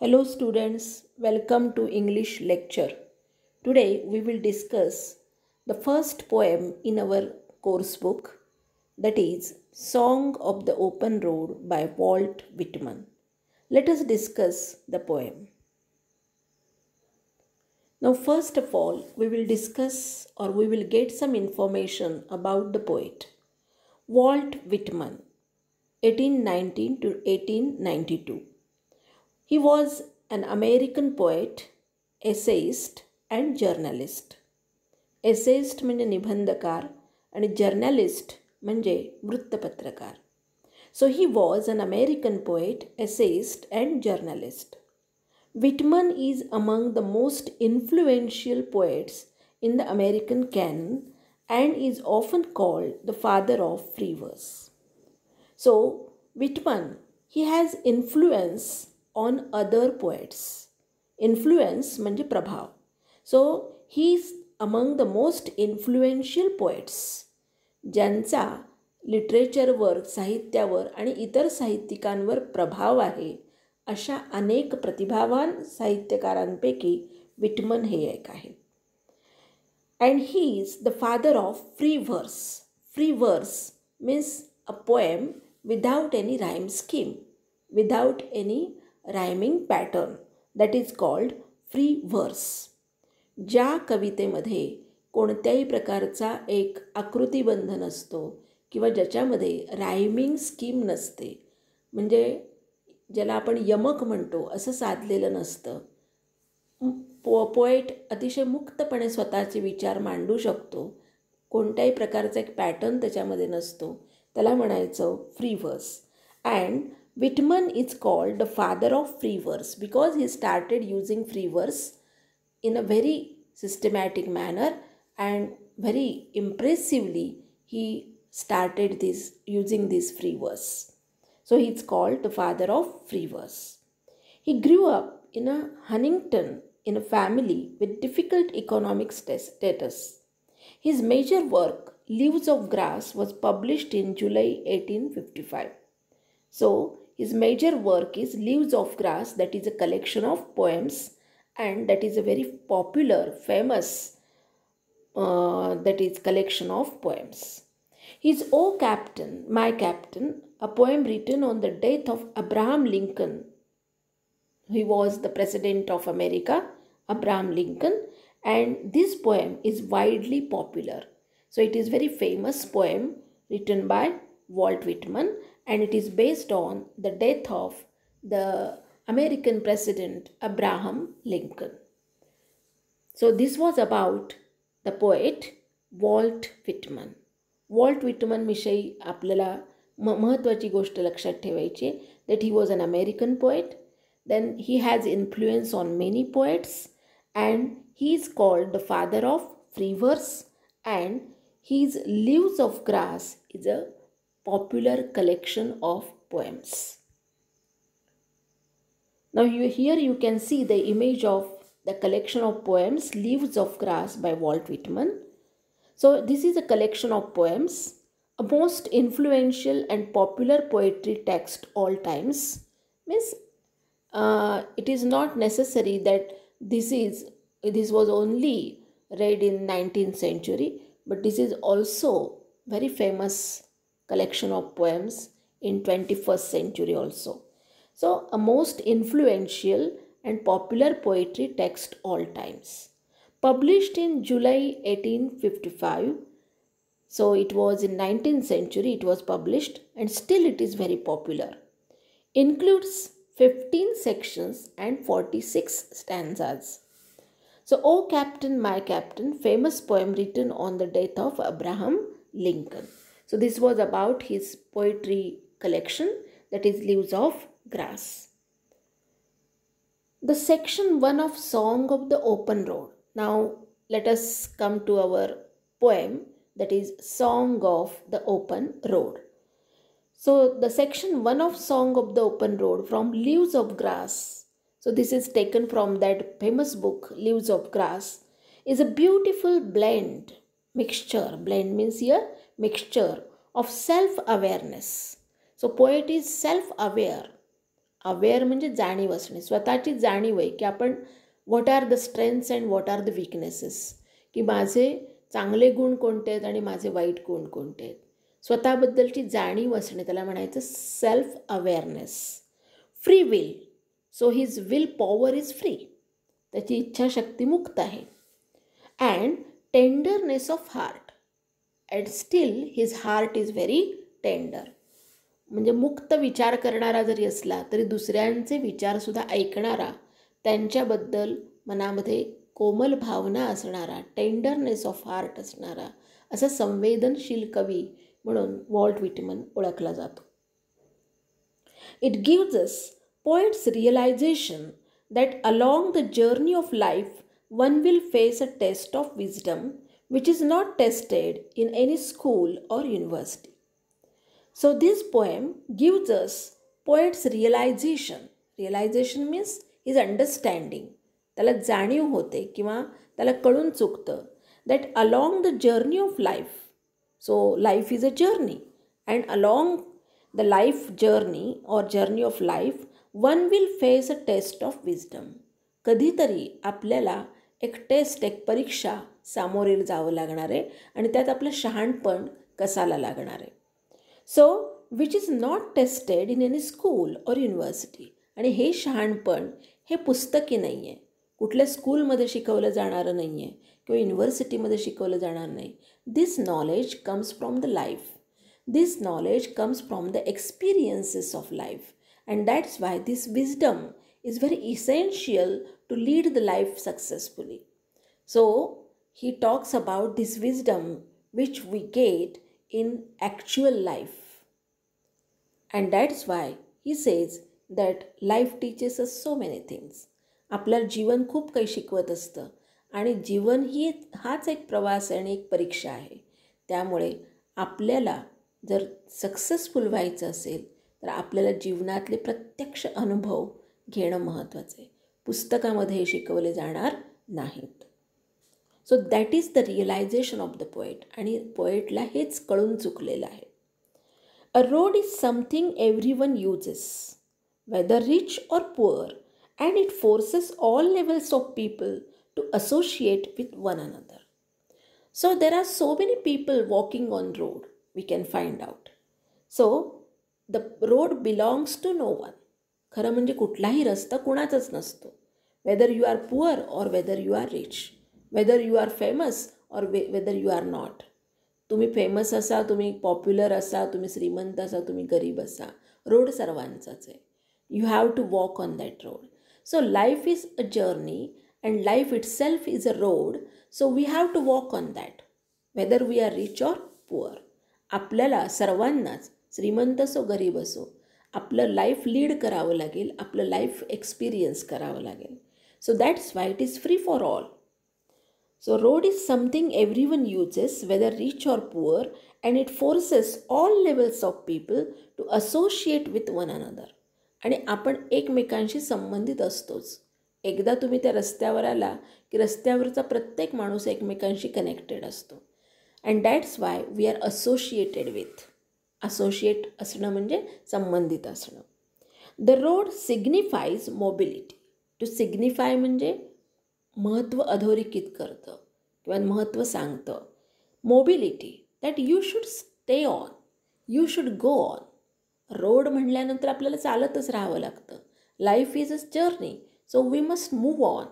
Hello students, welcome to English lecture. Today we will discuss the first poem in our course book, that is Song of the Open Road by Walt Whitman. Let us discuss the poem. Now first of all we will discuss or we will get some information about the poet. Walt Whitman, 1819 to 1892. He was an American poet, essayist and journalist. Essayist म्हणजे निबंधकार आणि journalist म्हणजे वृत्तपत्रकार. So he was an American poet, essayist and journalist. Whitman is among the most influential poets in the American canon and is often called the father of free verse. So, Whitman, he has influence on other poets. Influence म्हणजे प्रभाव. So, he is among the most influential poets. ज्यांचा लिटरेचरवर, साहित्यावर आणि इतर साहित्यिकांवर प्रभाव आहे, अशा अनेक प्रतिभावान साहित्यकारांपैकी विटमन हे एक आहे. And he is the father of free verse. Free verse means a poem without any rhyme scheme, without any rhyming pattern. That is called free verse. ज्या कवितेमध्ये कोणत्याही प्रकारचा एक आकृतिबंध नसतो किंवा ज्याच्यामध्ये रायमिंग स्कीम नसते, म्हणजे ज्याला आपण यमक म्हणतो असं साधलेलं नसतं, पोएट अतिशय मुक्तपणे स्वतःचे विचार मांडू शकतो, कोणत्याही प्रकारचा एक पॅटर्न त्याच्यामध्ये नसतो, त्याला म्हणायचं free verse. And Whitman is called the father of free verse because he started using free verse in a very systematic manner and very impressively he started using this free verse. So he is called the father of free verse. He grew up in a Huntington in a family with difficult economic status. His major work, Leaves of Grass, was published in July 1855. So his major work is Leaves of Grass, that is a collection of poems, and that is a very popular, famous that is collection of poems. His O Captain, My Captain, a poem written on the death of Abraham Lincoln. He was the President of America, Abraham Lincoln, and this poem is widely popular. So it is very famous poem written by Walt Whitman, and it is based on the death of the American President Abraham Lincoln. So this was about the poet Walt Whitman. Walt Whitman विषयी आपल्याला महत्त्वाची गोष्ट लक्षात ठेवायची, that he was an American poet. Then he has influence on many poets and he is called the father of free verse, and his Leaves of Grass is a popular collection of poems. Now here you can see the image of the collection of poems Leaves of Grass by Walt Whitman. So this is a collection of poems, a most influential and popular poetry text all times. Means it is not necessary that this was only read in 19th century, but this is also very famous collection of poems in 21st century also. So, a most influential and popular poetry text all times. Published in July 1855. So, it was in 19th century it was published, and still it is very popular. Includes 15 sections and 46 stanzas. So, O Captain, My Captain, famous poem written on the death of Abraham Lincoln. So, this was about his poetry collection, that is Leaves of Grass. The section 1 of Song of the Open Road. Now let us come to our poem, that is Song of the Open Road. So the section 1 of Song of the Open Road from Leaves of Grass, so this is taken from that famous book Leaves of Grass, is a beautiful mixture. Blend means here mixture of self-awareness. So poet is self-aware aware म्हणजे जाणीव असणे, स्वतःची जाणीव आहे की आपण what are the strengths and what are the weaknesses, की माझे चांगले गुण कोणते आहेत आणि माझे वाईट गुण कोणते आहेत. स्वतःबद्दलची जाणीव असणे त्याला म्हणायचं self awareness. Free will, so his will power is free, त्याची इच्छाशक्ती मुक्त आहे. And tenderness of heart, and steal his heart is very tender. म्हणजे मुक्त विचार करणारा जरी असला तरी दुसऱ्यांचे विचारसुद्धा ऐकणारा, त्यांच्याबद्दल मनामध्ये कोमल भावना असणारा, टेंडरनेस ऑफ हार्ट असणारा, असा संवेदनशील कवी म्हणून वॉल्ट व्हिटमन ओळखला जातो. It gives us poet's realisation that along the journey of life one will face a test of wisdom which is not tested in any school or university. So this poem gives us poet's realization. Realization means his understanding. त्याला जाणीव होते किंवा त्याला कळून चुकतं that along the journey of life, so life is a journey, and along the life journey or journey of life one will face a test of wisdom. कधीतरी आपल्याला एक टेस्ट, एक परीक्षा सामोरे जावं लागणार आहे आणि त्यात आपलं शहाणपण कसाला लागणार आहे. So which is not tested in any school और युनिव्हर्सिटी. आणि हे शहाणपण हे पुस्तकी नाही आहे, कुठल्या स्कूलमध्ये शिकवलं जाणारं नाही आहे किंवा युनिव्हर्सिटीमध्ये शिकवलं जाणार नाही. This knowledge comes from the life, this knowledge comes from the experiences of life, and that's why this wisdom is very essential to lead the life successfully. So he talks about this wisdom which we get in actual life, and that's why he says that life teaches us so many things. आपल्याला जीवन खूप काही शिकवत असतं आणि जीवन हाच एक प्रवास आणि एक परीक्षा आहे. त्यामुळे आपल्याला जर सक्सेसफुल व्हायचं असेल तर आपल्याला जीवनातले प्रत्यक्ष अनुभव घेणं महत्त्वाचं आहे, पुस्तकामध्ये हे शिकवले जाणार नाहीत. So that is the realisation of the poet. आणि पोएटला हेच कळून चुकलेलं आहे. A road is something every one uses whether rich or poor, and it forces all levels of people to associate with one another. So there are so many people walking on road, we can find out. So the road belongs to no one. खरं म्हणजे कुठलाही रस्ता कुणाचाच नसतो. Whether you R poor or whether you are rich, whether you are famous or whether you are not. तुम्ही famous असा, तुम्ही popular असा, तुम्ही श्रीमंत असा, तुम्ही गरीब असा, रोड सर्वांचाच आहे. You have to walk on that road. So life is a journey and life itself is a road. So we have to walk on that whether we are rich or poor. आपल्याला सर्वांनाच, श्रीमंत असो गरीब असो, आपलं life lead करावं लागेल, आपलं लाईफ एक्सपिरियन्स करावं लागेल. So that's why it is free for all. So road is something every one uses whether rich or poor, and it forces all levels of people to associate with one another. आणि आपण एकमेकांशी संबंधित असतोच. एकदा तुम्ही त्या रस्त्यावर आला की रस्त्यावरचा प्रत्येक माणूस एकमेकांशी कनेक्टेड असतो. And that's why we are associated with. Associate असणं म्हणजे संबंधित असणं. The road signifies mobility. To signify म्हणजे महत्त्व अधोरेखित करतं किंवा महत्त्व सांगतं. Mobility, that you should stay on, you should go on. Road म्हटल्यानंतर आपल्याला चालतच राहावं लागतं. Life is a journey, so we must move on.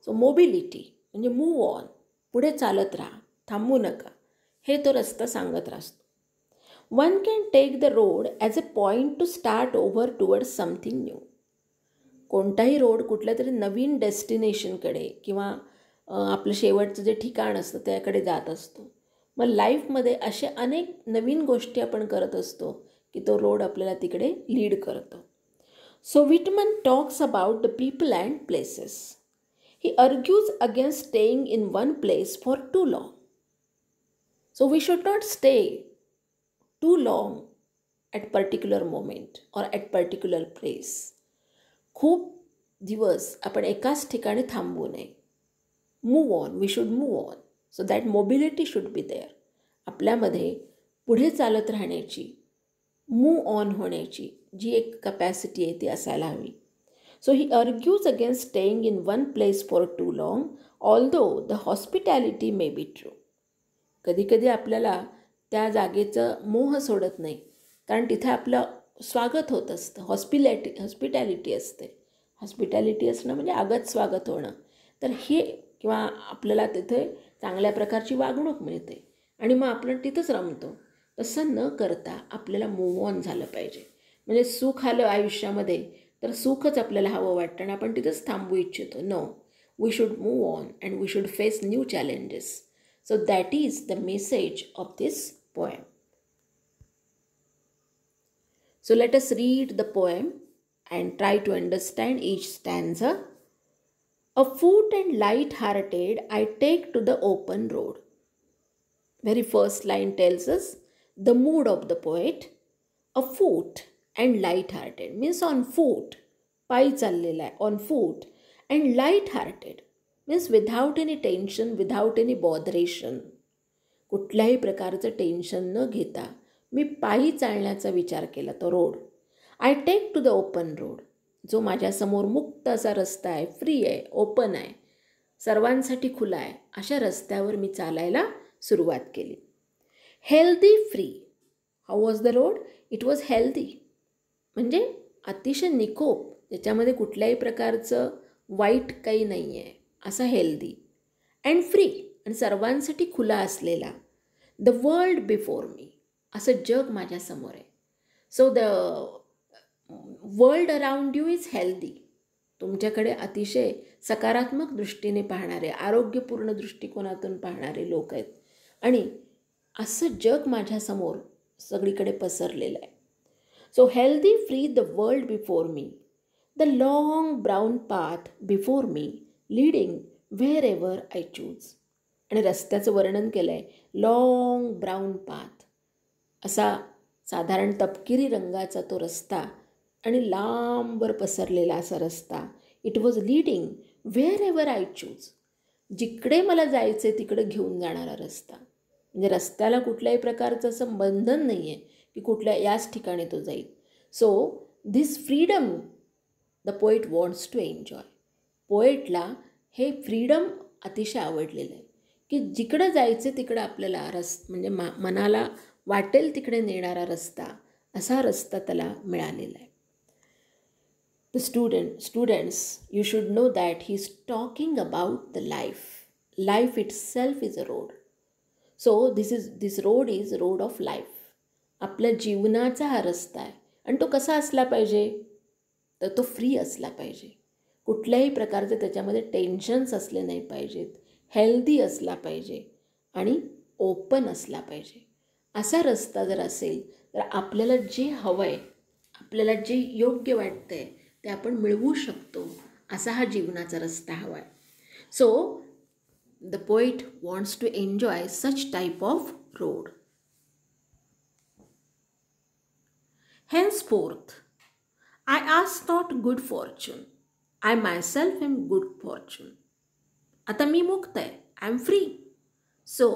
So mobility म्हणजे मूव ऑन, पुढे चालत राहा, थांबू नका, हे तो रस्ता सांगत असतो. One can take the road as a point to start over towards something new. कोणताही रोड कुठल्या तरी नवीन डेस्टिनेशनकडे किंवा आपलं शेवटचं जे ठिकाण असतं त्याकडे जात असतो. मग लाईफमध्ये असे अनेक नवीन गोष्टी आपण करत असतो की तो रोड आपल्याला तिकडे लीड करतो. So Whitman talks about the people and places. He argues against staying in one place for too long. So we should not stay too long at particular moment or at particular place. खूप दिवस आपण एकाच ठिकाणी थांबू नये. Move on, we should move on. So that mobility should be there. आपल्यामध्ये पुढे चालत राहण्याची मूव ऑन होण्याची जी एक कपॅसिटी आहे ती असायला हवी. So he argues against staying in one place for too long although the hospitality may be true. कधीकधी आपल्याला त्या जागेचं मोह सोडत नाही, कारण तिथे आपलं स्वागत होत असतं. हॉस्पिटॅलिटी असते. हॉस्पिटॅलिटी असणं म्हणजे आगत स्वागत होणं. तर हे किंवा आपल्याला तिथे चांगल्या प्रकारची वागणूक मिळते आणि मग आपण तिथंच रमतो. तसं न करता आपल्याला मूव्ह ऑन झालं पाहिजे. म्हणजे सुख आलं आयुष्यामध्ये तर सुखच आपल्याला हवं वाटतं आणि आपण तिथंच थांबू इच्छितो. No, we should move on and we should face new challenges. So that is the message of this poem. So let us read the poem and try to understand each stanza. Afoot and light-hearted, I take to the open road. Very first line tells us the mood of the poet. Afoot and light-hearted means on foot, पायी चाललेला आहे, on foot, and light-hearted means without any tension, without any botheration. कुठल्याही प्रकारचं tension न घेता मी पायी चालण्याचा विचार केला. तो road I take to the open road, जो माझ्यासमोर मुक्त असा रस्ता आहे, फ्री आहे, ओपन आहे, सर्वांसाठी खुला आहे, अशा रस्त्यावर मी चालायला सुरुवात केली. Healthy free. How was the road? It was healthy, म्हणजे अतिशय निकोप, त्याच्यामध्ये कुठल्याही प्रकारचं वाईट काही नाही आहे, असा हेल्दी. अँड फ्री, आणि सर्वांसाठी खुला असलेला. द वर्ल्ड बिफोर मी, असं जग माझ्यासमोर आहे. So the world around you is healthy. तुमच्याकडे अतिशय सकारात्मक दृष्टीने पाहणारे, आरोग्यपूर्ण दृष्टिकोनातून पाहणारे लोक आहेत आणि असं जग माझ्यासमोर सगळीकडे पसरलेलं आहे. So healthy free, the world before me, the long brown path before me, leading where ever I choose. आणि रस्त्याचं वर्णन केलं आहे, लॉंग ब्राऊन पाथ, असा साधारण तपकिरी रंगाचा तो रस्ता आणि लांबवर पसरलेला असा रस्ता. It was leading where ever I choose, जिकडे मला जायचे तिकडे घेऊन जाणारा रस्ता. म्हणजे रस्त्याला कुठल्याही प्रकारचं असं बंधन नाही आहे की कुठल्या याच ठिकाणी तो जाईल. So this freedom the poet wants to enjoy. पोएटला हे फ्रीडम अतिशय आवडलेलं आहे की जिकडं जायचं तिकडं आपल्याला म्हणजे मनाला वाटेल तिकडे नेणारा रस्ता, असा रस्ता त्याला मिळालेला आहे. The students you should know that he is talking about the life itself is a road. So this road is road of life. आपल्या जीवनाचा हा रस्ता आहे आणि तो कसा असला पाहिजे, तर तो फ्री असला पाहिजे. कुठल्याही प्रकारचे त्याच्यामध्ये टेन्शन्स असले नाही पाहिजेत, हेल्दी असला पाहिजे आणि ओपन असला पाहिजे. असा रस्ता जर असेल तर आपल्याला जे हवं आहे, आपल्याला जे योग्य वाटतं आहे ते आपण मिळवू शकतो. असा हा जीवनाचा रस्ता हवा आहे. So the poet wants to enjoy such type of road. Henceforth, I ask not good fortune. I myself am good fortune. आता मी मुक्त आहे. I am free. So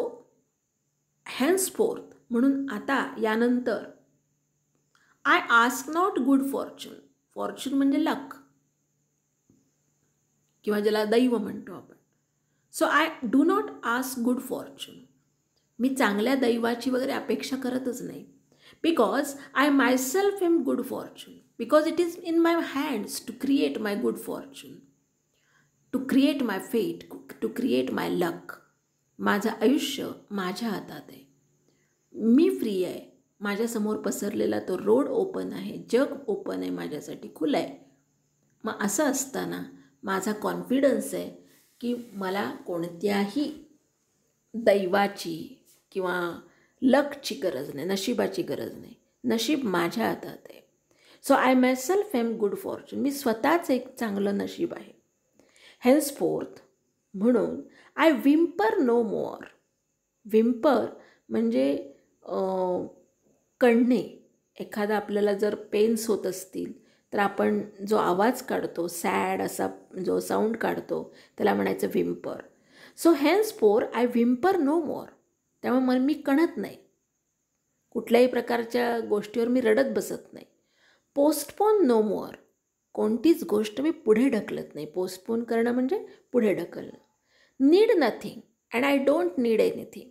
henceforth म्हणून आता यानंतर I ask not good fortune. Fortune म्हणजे luck किंवा ज्याला दैव म्हणतो आपण. So I do not ask good fortune. मी चांगल्या दैवाची वगैरे अपेक्षा करतच नाही. Because I myself am good fortune. Because it is in my hands to create my good fortune. To create my fate. To create my luck. माझं आयुष्य माझ्या हातात आहे. मी फ्री आहे. माझ्यासमोर पसरलेला तो रोड ओपन आहे. जग ओपन आहे, माझ्यासाठी खुलं आहे. मग असं असताना माझा कॉन्फिडन्स आहे की मला कोणत्याही दैवाची किंवा लकची गरज नाही, नशिबाची गरज नाही. नशीब माझ्या हातात आहे. So I myself am good fortune. मी स्वतःच एक चांगलं नशीब आहे. हेन्सफोर्थ म्हणून I whimper no more. Whimper म्हणजे कणणे. एखादा आपल्याला जर पेन्स होत असतील तर आपण जो आवाज काढतो, सॅड असा जो साऊंड काढतो, त्याला म्हणायचं whimper. So henceforth I whimper no more. त्यामुळे मला मी कणत नाही. कुठल्याही प्रकारच्या गोष्टीवर मी रडत बसत नाही. Postpone no more. कोणतीच गोष्ट मी पुढे ढकलत नाही. पोस्टपोन करणं म्हणजे पुढे ढकलणं. Need nothing and I don't need anything.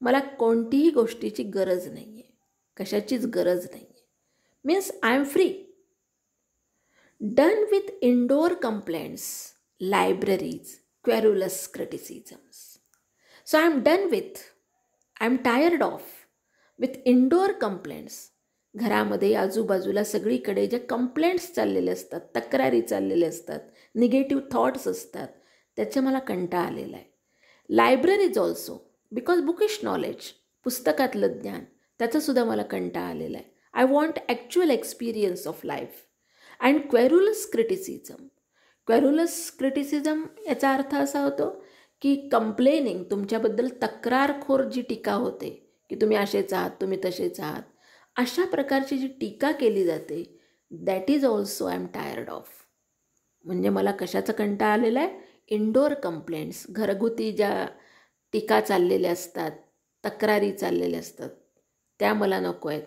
मला कोणतीही गोष्टीची गरज नाही आहे, कशाचीच गरज नाही आहे. Means I am free. Done with indoor complaints, libraries, querulous criticisms. So I am tired of with indoor complaints. घरामध्ये आजूबाजूला सगळीकडे ज्या कंप्लेंट्स चाललेले असतात, तक्रारी चाललेल्या असतात, निगेटिव्ह थॉट्स असतात, त्याचा मला कंटाळा आलेला आहे. Libraries also, because bookish knowledge, पुस्तकातलं ज्ञान, त्याचासुद्धा मला कंटाळा आलेला आहे. I want actual experience of life. And querulous criticism याचा अर्थ असा होतो की कंप्लेनिंग, तुमच्याबद्दल तक्रारखोर जी टीका होते की तुम्ही असेच आहात, तुम्ही तसेच आहात, अशा प्रकारची जी टीका केली जाते, that is also I am tired of. म्हणजे मला कशाचा कंटाळा आलेला आहे? इंडोर कंप्लेंट्स, घरगुती ज्या टीका चाललेल्या असतात, तक्रारी चाललेल्या असतात, त्या मला नको आहेत.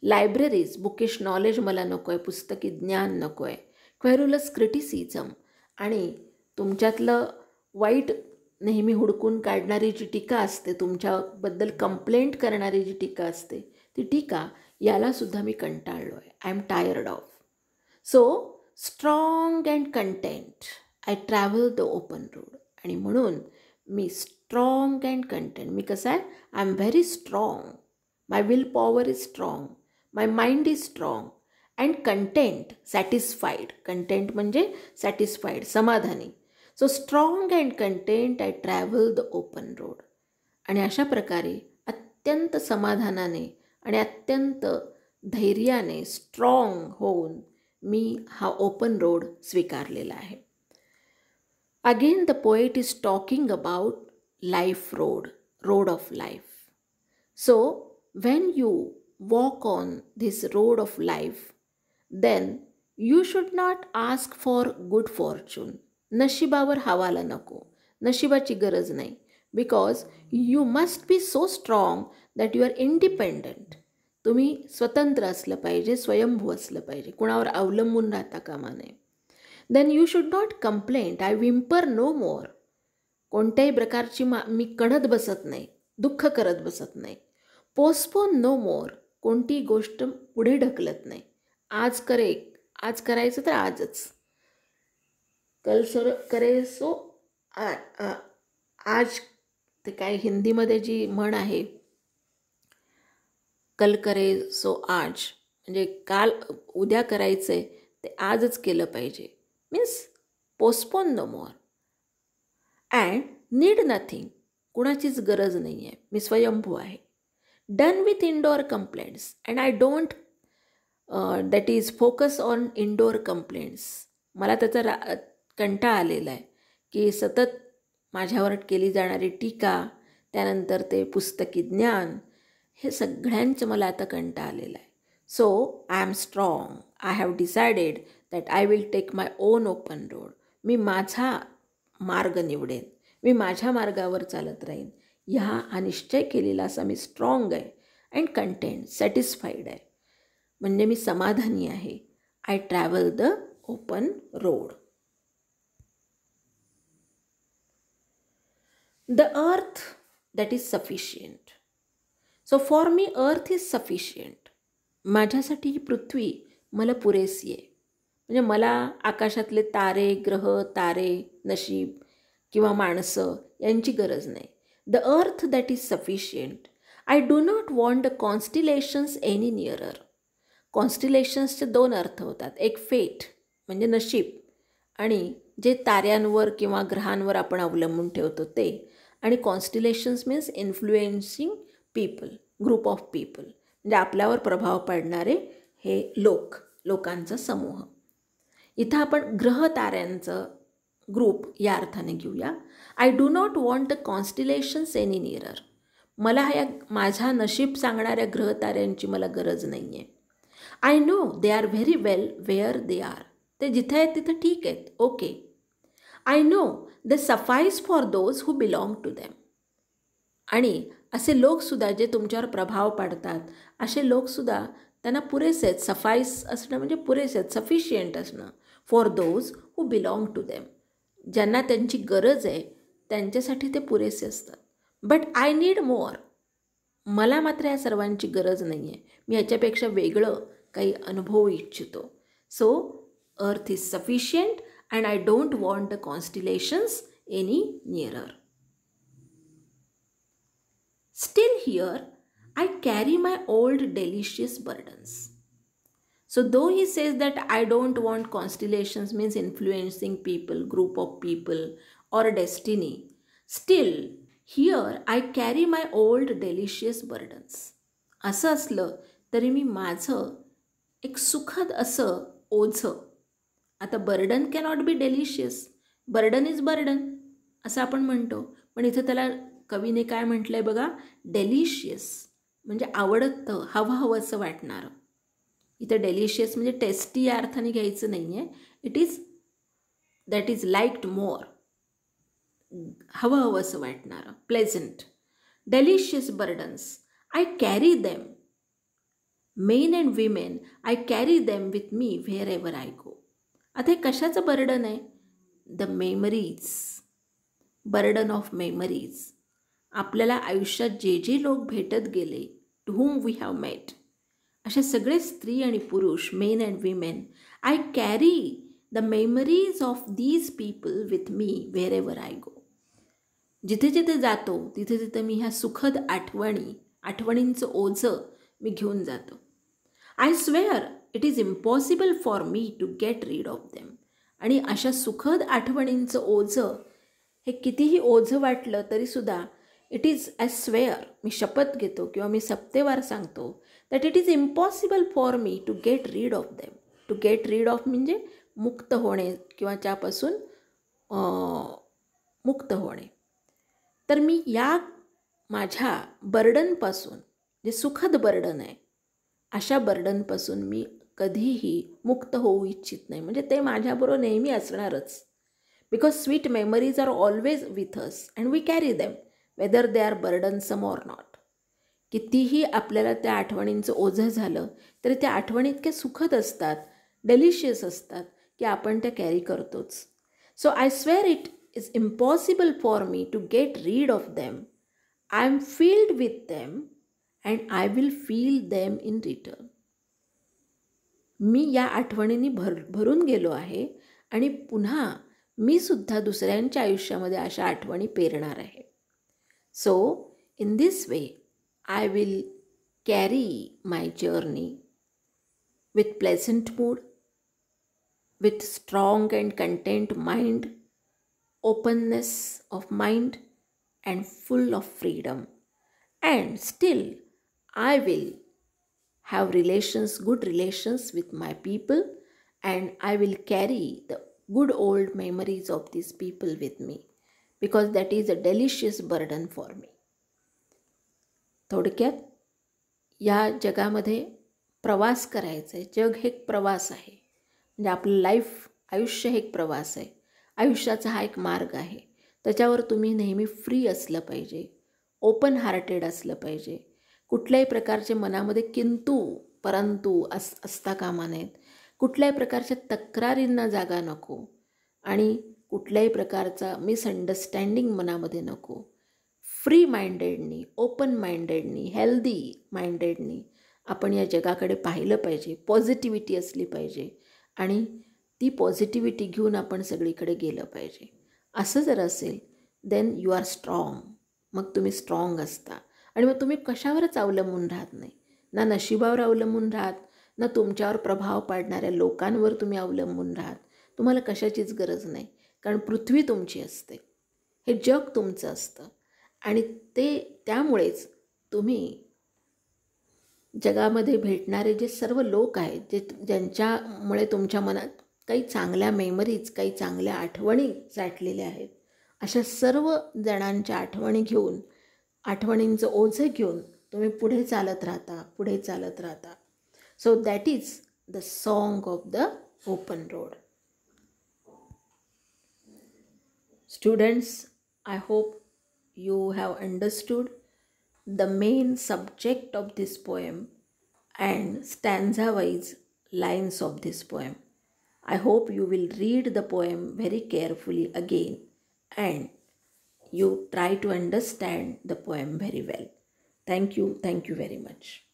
लायब्ररीज, बुकिश नॉलेज मला नको आहे, पुस्तकी ज्ञान नको आहे. क्वेरुलस क्रिटिसिझम, आणि तुमच्यातलं वाईट नेहमी हुडकून काढणारी जी टीका असते, तुमच्याबद्दल कंप्लेंट करणारी जी टीका असते, ती टीका, यालासुद्धा मी कंटाळलो आहे. I am tired of. So strong and content, I travel the open road. आणि म्हणून मी स्ट्रॉंग अँड कंटेंट, मी कसं आहे, I am very strong, my will power is strong, my mind is strong, and content, satisfied. Content म्हणजे satisfied, समाधानी. So strong and content, I travel the open road. आणि अशा प्रकारे अत्यंत समाधानाने आणि अत्यंत धैर्याने, स्ट्रॉंग होऊन मी हा ओपन रोड स्वीकारलेला आहे. Again the poet is talking about life road of life. So when you walk on this road of life, then you should not ask for good fortune. नशिबावर हवाला नको, नशिबाची गरज नाही. Because you must be so strong that you are independent. तुम्ही स्वतंत्र असलं पाहिजे, स्वयंभू असलं पाहिजे, कुणावर अवलंबून राहता कामा नये. Then you should not complaint, I whimper no more. कोणत्याही प्रकारची मी कणत बसत नाही, दुःख करत बसत नाही. पोस्टपोन नो मोर, कोणती गोष्ट पुढे ढकलत नाही. आज करायचं तर आजच. कल करे सो आज, ते काय हिंदीमध्ये जी म्हण आहे, कल करे सो आज, म्हणजे उद्या करायचं आहे ते आजच केलं पाहिजे. Means postpone no more. And need nothing, कुणाचीच गरज नाही आहे, मी स्वयंभू आहे. Done with indoor complaints and I don't that is focus on indoor complaints. मला त्याचा कंटाळा आलेला आहे की सतत माझ्यावर केली जाणारी टीका, त्यानंतर ते पुस्तकी ज्ञान, हे सगळ्यांचं मला आता कंटाळा आलेला आहे. So I am strong, I have decided that I will take my own open road. मी माझा मार्ग निवडेन, मी माझ्या मार्गावर चालत राहीन. हा निश्चय केलेला असा मी स्ट्रॉंग आहे. अँड कंटेंट, सॅटिस्फाईड आहे, म्हणजे मी समाधानी आहे. I travel the open road. The earth that is sufficient. So for me अर्थ इज सफिशियंट. माझ्यासाठी ही पृथ्वी मला पुरेसी आहे. म्हणजे मला आकाशातले तारे, ग्रह, तारे, नशीब किंवा माणसं यांची गरज नाही. The earth that is sufficient. I do not want the constellations any nearer. कॉन्स्टिलेशन्सचे दोन अर्थ होतात. एक फेट म्हणजे नशीब, आणि जे ताऱ्यांवर किंवा ग्रहांवर आपण अवलंबून ठेवतो ते. आणि constellations means influencing people, group of people, म्हणजे आपल्यावर प्रभाव पाडणारे हे लोकांचा समूह. इथं आपण ग्रह ताऱ्यांचं ग्रुप या अर्थाने घेऊया. I do not want the constellations any nearer. मला माझा नशीब सांगणाऱ्या ग्रहताऱ्यांची मला गरज नाही आहे. I know they are very well where they are. ते जिथे आहेत तिथं ठीक आहेत, okay. I know they suffice for those who belong to them. आणि असे लोकसुद्धा जे तुमच्यावर प्रभाव पाडतात, असे लोकसुद्धा त्यांना पुरेसे आहेत. सफाईस असणं म्हणजे पुरेसे आहेत, सफिशियंट असणं. For those who belong to them, ज्यांना त्यांची गरज आहे त्यांच्यासाठी ते पुरेसे असतात. बट आय नीड मोर, मला मात्र या सर्वांची गरज नाही आहे. मी याच्यापेक्षा वेगळं काही अनुभवू इच्छितो. So earth is sufficient and I don't want the constellations any nearer. Still here, I carry my old delicious burdens. So though he says that I don't want constellations, means influencing people, group of people or destiny, still here I carry my old delicious burdens. असं असलं तरी मी माझं एक सुखद असं ओझं, आता burden cannot be delicious, burden is burden असं आपण म्हणतो, पण इथं त्याला कवीने काय म्हटलं आहे बघा, डेलिशियस म्हणजे आवडतं, हवं असं वाटणारं. इथं डेलिशियस म्हणजे टेस्टी या अर्थाने घ्यायचं नाही आहे. It is that is liked more, हवं असं वाटणारं, pleasant. Delicious burdens I carry them, men and women I carry them with me wherever I go. आता हे कशाचं बर्डन आहे? The memories, burden of memories. आपल्याला आयुष्यात जे जे लोक भेटत गेले, to whom we have met, असे सगळे स्त्री आणि पुरुष, men and women, I carry the memories of these people with me wherever I गो. जिथे जिथे जातो तिथे तिथे मी ह्या सुखद आठवणींचं ओझं मी घेऊन जातो. I swear it is impossible for me to get rid of them. आणि अशा सुखद आठवणींचं ओझं, हे कितीही ओझं वाटलं तरीसुद्धा इट इज आय स्वेअर, मी शपथ घेतो किंवा मी सप्तेवार सांगतो, that it is impossible for me to get rid of them. To get rid of म्हणजे मुक्त होणे किंवा त्यापासून मुक्त होणे. तर मी या माझ्या बर्डनपासून, जे सुखद बर्डन आहे, अशा बर्डनपासून मी कधीही मुक्त होऊ इच्छित नाही. म्हणजे ते माझ्याबरोबर नेहमी असणारच. Because sweet memories are always with us and we carry them whether they are burdensome or not. कितीही आपल्याला त्या आठवणींचं ओझं झालं तरी त्या आठवणी इतक्या सुखद असतात, डेलिशियस असतात की आपण त्या कॅरी करतोच. So I swear it is impossible for me to get rid of them. I am filled with them and I will fill them in return. मी या आठवणींनी भरून गेलो आहे आणि पुन्हा मी सुद्धा दुसऱ्यांच्या आयुष्यामध्ये अशा आठवणी पेरणार आहे. So in this way I will carry my journey with pleasant mood, with strong and content mind, openness of mind and full of freedom. And still I will have relations, good relations with my people, and I will carry the good old memories of these people with me because that is a delicious burden for me. थोडक्यात या जगामध्ये प्रवास करायचा आहे. जग हे एक प्रवास आहे, म्हणजे आपलं आयुष्य हे एक प्रवास आहे. आयुष्याचा हा एक मार्ग आहे. त्याच्यावर तुम्ही नेहमी फ्री असलं पाहिजे, ओपन हार्टेड असलं पाहिजे. कुठल्याही प्रकारचे मनामध्ये किंतु परंतु असता कामा नयेत. कुठल्याही प्रकारच्या तक्रारींना जागा नको आणि कुठल्याही प्रकारचा मिसअंडरस्टँडिंग मनामध्ये नको. फ्री माइंडेडनी, ओपन माइंडेडनी, हेल्दी माइंडेडनी आपण या जगाकडे पाहिलं पाहिजे. पॉझिटिव्हिटी असली पाहिजे आणि ती पॉझिटिव्हिटी घेऊन आपण सगळीकडे गेलं पाहिजे. असं जर असेल देन यू आर स्ट्रॉंग. मग तुम्ही स्ट्रॉंग असता आणि मग तुम्ही कशावरच अवलंबून राहत नाही. ना नशिबावर अवलंबून राहत, ना तुमच्यावर प्रभाव पाडणाऱ्या लोकांवर तुम्ही अवलंबून राहत. तुम्हाला कशाचीच गरज नाही, कारण पृथ्वी तुमची असते, हे जग तुमचं असतं आणि त्यामुळेच तुम्ही जगामध्ये भेटणारे जे सर्व लोक आहेत, ज्यांच्यामुळे तुमच्या मनात काही चांगल्या मेमरीज, काही चांगल्या आठवणी साठलेल्या आहेत, अशा सर्व जणांच्या आठवणी घेऊन, आठवणींचं ओझं घेऊन तुम्ही पुढे चालत राहता. So that is the song of the open road. Students, I hope you have understood the main subject of this poem and stanza-wise lines of this poem. I hope you will read the poem very carefully again and you try to understand the poem very well. Thank you very much.